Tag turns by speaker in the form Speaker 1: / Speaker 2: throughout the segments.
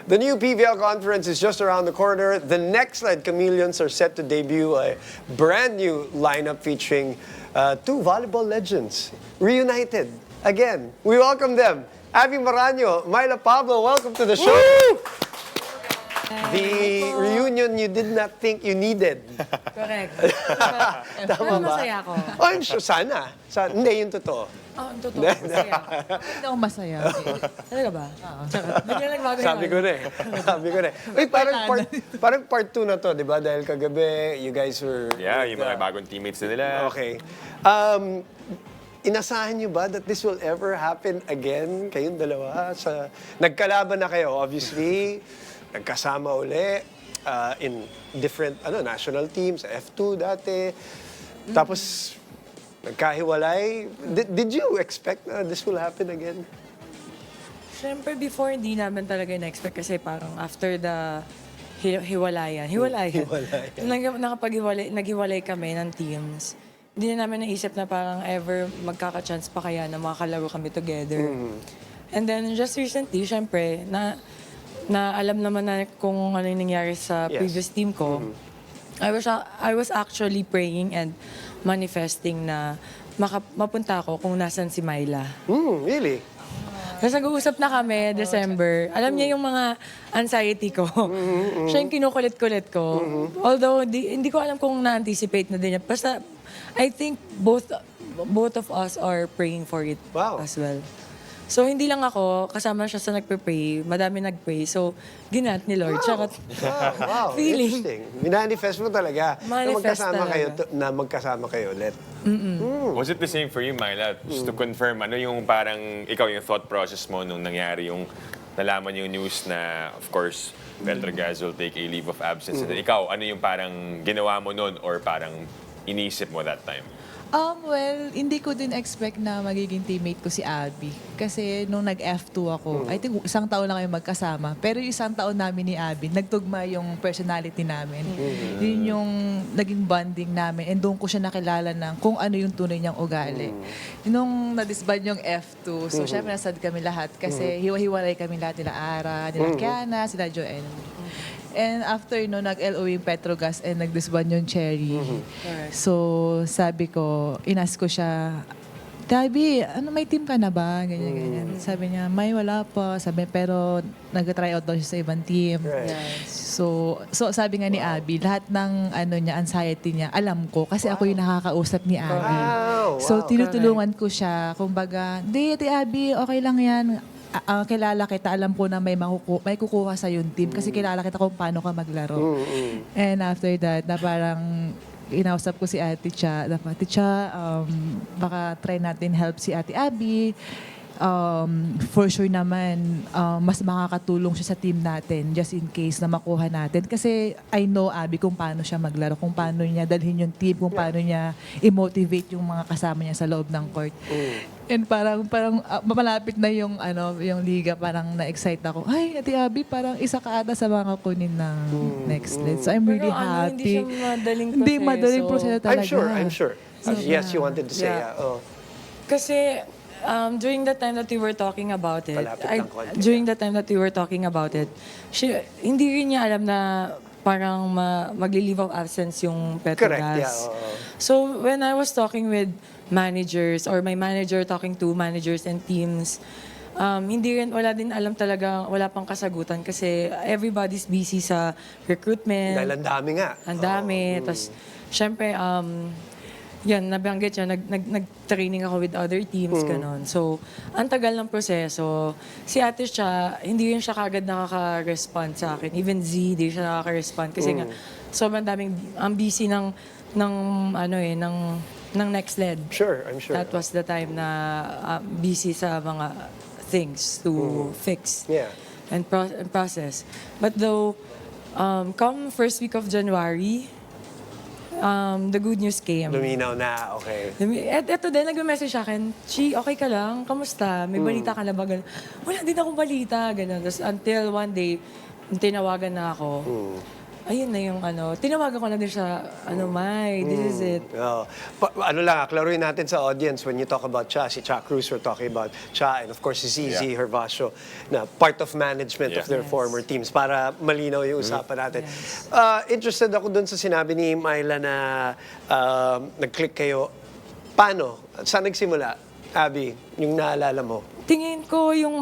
Speaker 1: The new PVL conference is just around the corner. The NextLed Chameleons are set to debut a brand new lineup featuring two volleyball legends reunited again. We welcome them. Abby Maraño, Myla Pablo, welcome to the show. Woo! The reunion you did not think you needed.
Speaker 2: Correct.
Speaker 1: Tama ba?
Speaker 2: Masaya ako.
Speaker 1: Oh, I'm sure, sana. Hindi, yung totoo.
Speaker 2: Oo, totoo. Masaya ako.
Speaker 3: Hindi ako masaya.
Speaker 2: Talaga ba? Oo. Bigla nagbago yung
Speaker 1: Sabi ko na eh. Sabi ko na eh. Uy, parang part 2 na to, di ba? Dahil kagabi, you guys were...
Speaker 4: Yeah, yung mga bagong teammates na nila.
Speaker 1: Okay. Inasahan niyo ba that this will ever happen again? Kayong dalawa? Nagkalaban na kayo, obviously. Nagkasama uli in different national teams, F2 dati. Tapos, nagkahiwalay. Did you expect na this will happen again?
Speaker 2: Siyempre, before, hindi namin talaga na-expect kasi parang after the hiwalayan. Naghiwalay kami ng teams. Hindi na namin naisip na parang ever magkaka-chance pa kaya na makakalaro kami together. And then, just recently, siyempre, na alam naman na kung ano yung nangyari sa previous team ko, I was actually praying and manifesting na mapunta ako kung nasan si Myla.
Speaker 1: Really?
Speaker 2: Tapos nag-uusap na kami, December. Alam niya yung mga anxiety ko. Siya yung kinukulit-kulit ko. Although, hindi ko alam kung na-anticipate na din niya. Basta, I think both of us are praying for it as well. So, hindi lang ako, kasama siya sa nagpe-pray, madami nag-pray. So, ginat ni Lord.
Speaker 1: Wow,
Speaker 2: Feeling.
Speaker 1: interesting. Minanifest mo talaga
Speaker 2: Manifest
Speaker 1: na magkasama kayo ulit.
Speaker 4: Was it the same for you, Myla? Just to confirm, ano yung parang ikaw yung thought process mo nung nangyari yung nalaman yung news na, of course, Peltregaz will take a leave of absence. And ikaw, ano yung parang ginawa mo nun or parang inisip mo that time?
Speaker 3: Well, hindi ko din expect na magiging teammate ko si Abby. Kasi nung nag-F2 ako, I think isang taon lang kayo magkasama. Pero yung isang taon namin ni Abby, nagtugma yung personality namin. Yun yung naging bonding namin. And doon ko siya nakilala ng kung ano yung tunay niyang ugali. Nung na-disband yung F2, so syempre nasad kami lahat. Kasi hiwa-hiwalay kami lahat nila Ara, nila Kiana, sila Joel. And after nag-LO yung Petrogas and nag-disband yung Cherry. So, sabi ko, inas ko siya, Tabi, may team ka na ba? Ganyan. Sabi niya, may wala pa. Sabi, pero nag-try out daw siya sa ibang team. So sabi nga ni Abby, lahat ng anxiety niya, alam ko. Kasi ako yung nakakausap ni Abby. So, tinutulungan ko siya. Kumbaga, di, Abby, okay lang yan. Kilala kita, alam ko na may kukuha sa yung team kasi kilala kita kung paano ka maglaro. And after that, na parang inausap ko si Ate Cha, Ate Cha, baka try natin help si Ate Abby. For sure naman, mas makakatulong siya sa team natin just in case na makuha natin. Kasi I know Abby kung paano siya maglaro, kung paano niya dalhin yung team, kung paano niya i-motivate yung mga kasama niya sa loob ng court. And parang malapit na yung liga, parang na-excite ako. Ay, Ate Abby, parang isa ka ata sa mga kunin ng NextLed. So I'm really happy.
Speaker 2: Hindi siya madaling proseso.
Speaker 3: Hindi madaling proseso talaga.
Speaker 1: I'm sure. Yes, you wanted to say,
Speaker 2: Kasi, during the time that we were talking about it, hindi rin niya alam na parang magli-leave of absence yung Petrogas.
Speaker 1: Correct, yeah.
Speaker 2: So, when I was talking with managers or my manager talking to managers and teams, wala din alam talaga, wala pang kasagutan kasi everybody's busy sa recruitment.
Speaker 1: Dahil ang dami nga.
Speaker 2: Ang dami. Tapos, syempre, yan, nabanggit siya, nag-training ako with other teams, ganon. So, ang tagal ng proseso. Si Ate siya, hindi rin siya kagad nakaka-respond sa akin. Even Z, hindi siya nakaka-respond. Kasi nga, sobrang daming, ang busy ng NextLed.
Speaker 1: Sure, I'm sure.
Speaker 2: That was the time na busy sa mga things to fix and process. But though, come first week of January, the good news came.
Speaker 1: Luminaw na, okay.
Speaker 2: Eto din, nag-message sa akin, Chi, okay ka lang? Kamusta? May balita ka na ba? Ganun. Wala din akong balita. Ganun. Tapos until one day, tinawagan na ako. ayun na yung tinawagan ko na din siya, Mai, this is it.
Speaker 1: Oh. Klaruin natin sa audience when you talk about Cha, si Cha Cruz, we're talking about Cha, and of course si Zizi Hervasio, na part of management of their former teams, para malinaw yung usapan natin.
Speaker 2: Yes.
Speaker 1: Interested ako dun sa sinabi ni Myla na nag-click kayo. Paano? Saan nagsimula? Abby, yung naalala mo?
Speaker 2: Tingin ko yung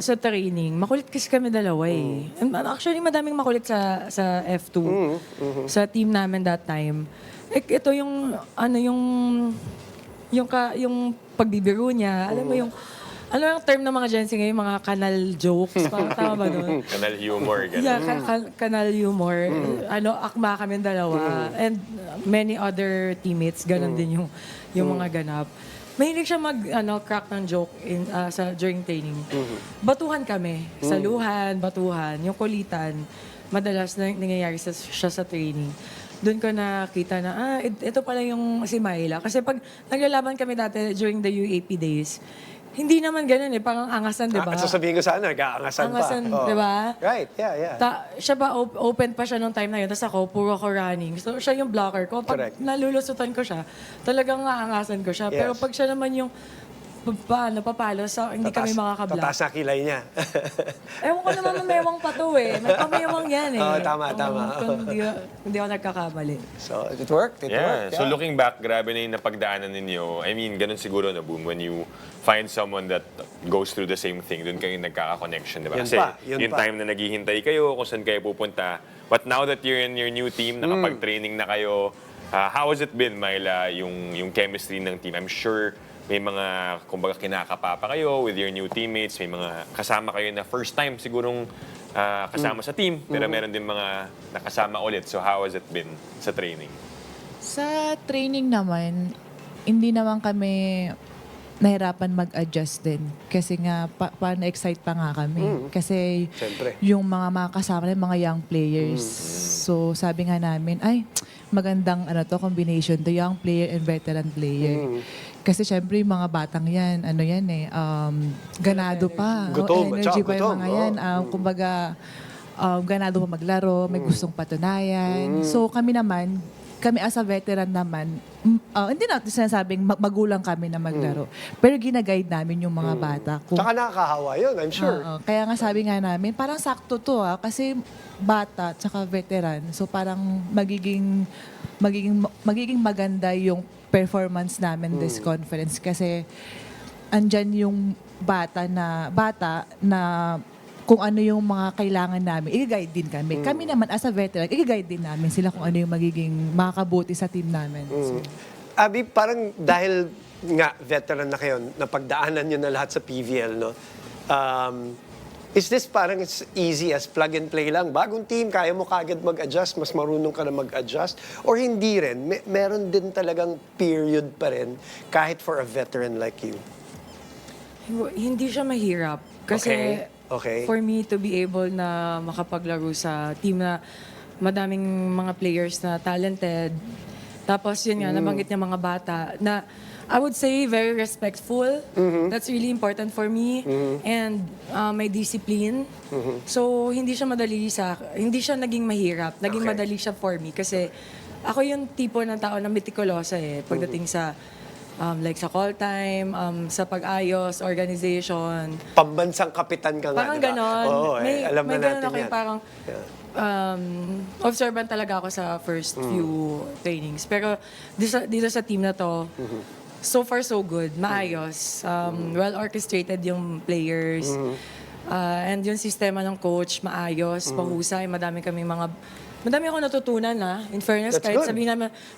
Speaker 2: sa training, makulit kasi kami dalawa eh. And actually, madaming makulit sa F2, sa team namin that time. Ito yung, yung pagbibiro niya, alam mo yung, ano yung term ng mga Gen Z ngayon, mga kanal jokes, parang tama ba doon?
Speaker 4: Kanal humor, ganun.
Speaker 2: Yeah, kanal humor. Akma kami dalawa. And many other teammates, ganun din yung mga ganap. Mahilig siya crack ng joke during training. Batuhan kami. Saluhan, batuhan, yung kulitan. Madalas nangyayari siya sa training. Doon ko nakita na, ito pala yung si Myla. Kasi pag naglalaban kami dati during the UAP days, hindi naman ganun parang angasan, di ba?
Speaker 1: At sasabihin ko sana, nag-aangasan pa.
Speaker 2: Angasan, di ba?
Speaker 1: Right, yeah.
Speaker 2: Siya ba, open pa siya nung time na yun, tapos ako, puro ako running. So, siya yung blocker ko. Pag
Speaker 1: Correct.
Speaker 2: nalulusutan ko siya, talagang aangasan ko siya.
Speaker 1: Yes.
Speaker 2: Pero pag siya naman yung, papalo, so hindi kami makakablock.
Speaker 1: Tataas na kilay niya.
Speaker 2: Ewan ko naman, mamewang pa to eh. May pamewang yan eh.
Speaker 1: Oo, tama.
Speaker 2: Kung hindi ako nagkakamali.
Speaker 1: So, it worked.
Speaker 4: So looking back, grabe na yung napagdaanan ninyo. I mean, ganun siguro na boom when you find someone that goes through the same thing. Doon kayo nagkaka-connection, di ba?
Speaker 1: Yun
Speaker 4: Kasi
Speaker 1: pa, yun
Speaker 4: yung
Speaker 1: pa.
Speaker 4: time na naghihintay kayo, kung saan kayo pupunta. But now that you're in your new team, nakapag-training na kayo, how has it been, Myla, yung chemistry ng team? I'm sure may mga, kumbaga, kinakapapa kayo with your new teammates, may mga kasama kayo na first time sigurong kasama sa team, pero meron din mga nakasama ulit. So how has it been sa training?
Speaker 3: Sa training naman, hindi naman kami nahirapan mag-adjust din. Kasi nga, na-excite pa nga kami. Kasi
Speaker 1: Siyempre.
Speaker 3: yung mga kasama namin, mga young players. So sabi nga namin, ay, magandang combination, the young player and veteran player. Kasi syempre yung mga batang yan, ganado pa.
Speaker 1: Gutom,
Speaker 3: Energy pa yung
Speaker 1: gutom,
Speaker 3: mga yan. Kumbaga, ganado pa maglaro, may gustong patunayan. So kami as a veteran naman, hindi natin sinasabing magulang kami na maglaro. Pero ginaguide namin yung mga bata.
Speaker 1: Tsaka nakakahawa yun, I'm sure.
Speaker 3: Kaya nga sabi nga namin, parang sakto to kasi bata tsaka veteran. So parang magiging maganda yung performance namin this conference kasi andyan yung bata na kung ano yung mga kailangan namin, i-guide din kami. Kami naman as a veteran, i-guide din namin sila kung ano yung magiging makakabuti sa team namin. So,
Speaker 1: Abby, parang dahil nga veteran na kayo, napagdaanan nyo na lahat sa PVL, no? Is this parang as easy as plug and play lang? Bagong team, kaya mo kagad mag-adjust, mas marunong ka na mag-adjust? Or hindi rin? Meron din talagang period pa rin kahit for a veteran like you?
Speaker 2: Hindi siya mahirap. Kasi
Speaker 1: Okay.
Speaker 2: for me to be able na makapaglaro sa team na madaming mga players na talented. Tapos yun nga, nabanggit niya mga bata na I would say very respectful. That's really important for me. And may discipline. So hindi siya hindi siya naging mahirap. Naging
Speaker 1: Okay.
Speaker 2: madali siya for me kasi ako yung tipo ng tao na meticulosa pagdating sa like sa call time, sa pag-ayos, organization.
Speaker 1: Pambansang kapitan ka nga,
Speaker 2: Parang
Speaker 1: di ba?
Speaker 2: ganon.
Speaker 1: Oo, alam
Speaker 2: may
Speaker 1: na
Speaker 2: ganon
Speaker 1: natin
Speaker 2: ako
Speaker 1: yan.
Speaker 2: yung parang observant talaga ako sa first few trainings. Pero dito sa team na to, so far so good. Maayos. Well-orchestrated yung players. And yung sistema ng coach, maayos, pahusay. Madami ako natutunan In fairness,
Speaker 1: That's
Speaker 2: kahit
Speaker 1: good.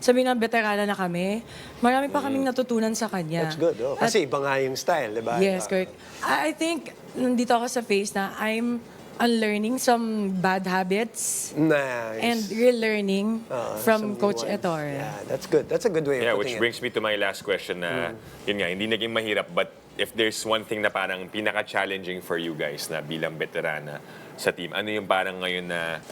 Speaker 2: sabihin na veterana na kami, marami pa kaming natutunan sa kanya.
Speaker 1: That's good. Oh. Kasi iba nga yung style, di ba?
Speaker 2: Yes, correct. I think, nandito ako sa phase na I'm unlearning some bad habits
Speaker 1: Nice.
Speaker 2: and relearning
Speaker 1: some
Speaker 2: from Coach
Speaker 1: new ones.
Speaker 2: Ettore.
Speaker 1: Yeah, that's good. That's a good way
Speaker 4: Yeah,
Speaker 1: of
Speaker 4: which
Speaker 1: putting
Speaker 4: brings me to my last question na, yun nga, hindi naging mahirap, but if there's one thing na parang pinaka-challenging for you guys na bilang veterana sa team, ano yung parang ngayon na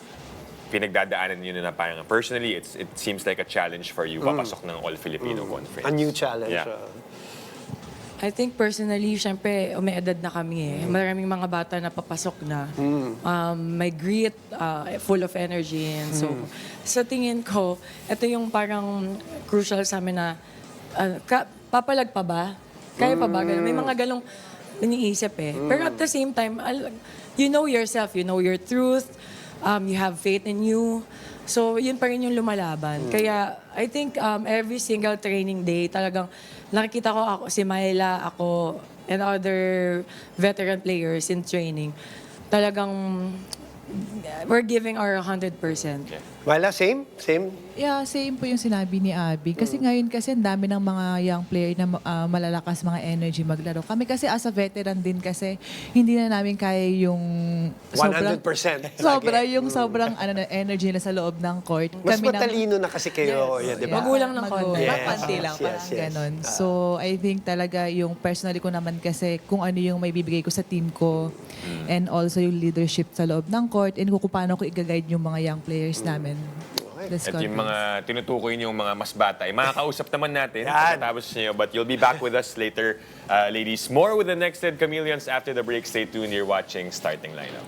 Speaker 4: pinagdadaanan nyo na parang personally, it seems like a challenge for you papasok ng All-Filipino Conference?
Speaker 1: A new challenge.
Speaker 4: Yeah.
Speaker 2: I think personally, syempre, may edad na kami eh. Maraming mga bata na papasok na. May grit, full of energy. And so, sa tingin ko, ito yung parang crucial sa amin na, papalag pa ba? Kaya pa ba? Ganun. May mga galong iniisip eh. Pero at the same time, you know yourself, you know your truth, you have faith in you. So, yun pa rin yung lumalaban. Kaya, I think every single training day, talagang nakikita ko ako, si Myla, ako, and other veteran players in training. Talagang, we're giving our 100%.
Speaker 1: Wala, same? Same?
Speaker 3: Yeah, same po yung sinabi ni Abby. Kasi ngayon kasi ang dami ng mga young player na malalakas, mga energy maglaro. Kami kasi as a veteran din kasi hindi na namin kaya yung
Speaker 1: 100%.
Speaker 3: sobrang energy na sa loob ng court.
Speaker 1: Mas
Speaker 3: Kami
Speaker 1: matalino na kasi kayo, yan, di ba?
Speaker 2: Magulang ng konti.
Speaker 1: Yes.
Speaker 3: Konti lang,
Speaker 1: Yes,
Speaker 3: parang
Speaker 1: yes.
Speaker 3: ganon. So, I think talaga yung personally ko naman kasi kung ano yung may bibigay ko sa team ko and also yung leadership sa loob ng court and kung paano ko i-guide yung mga young players namin. That's
Speaker 4: At yung mga tinutukoy niyo yung mga mas bata, makakausap naman natin
Speaker 1: Yan.
Speaker 4: pagkatapos niyo. But you'll be back with us later, ladies. More with the next Ed Chameleons after the break. Stay tuned. You're watching Starting Lineup.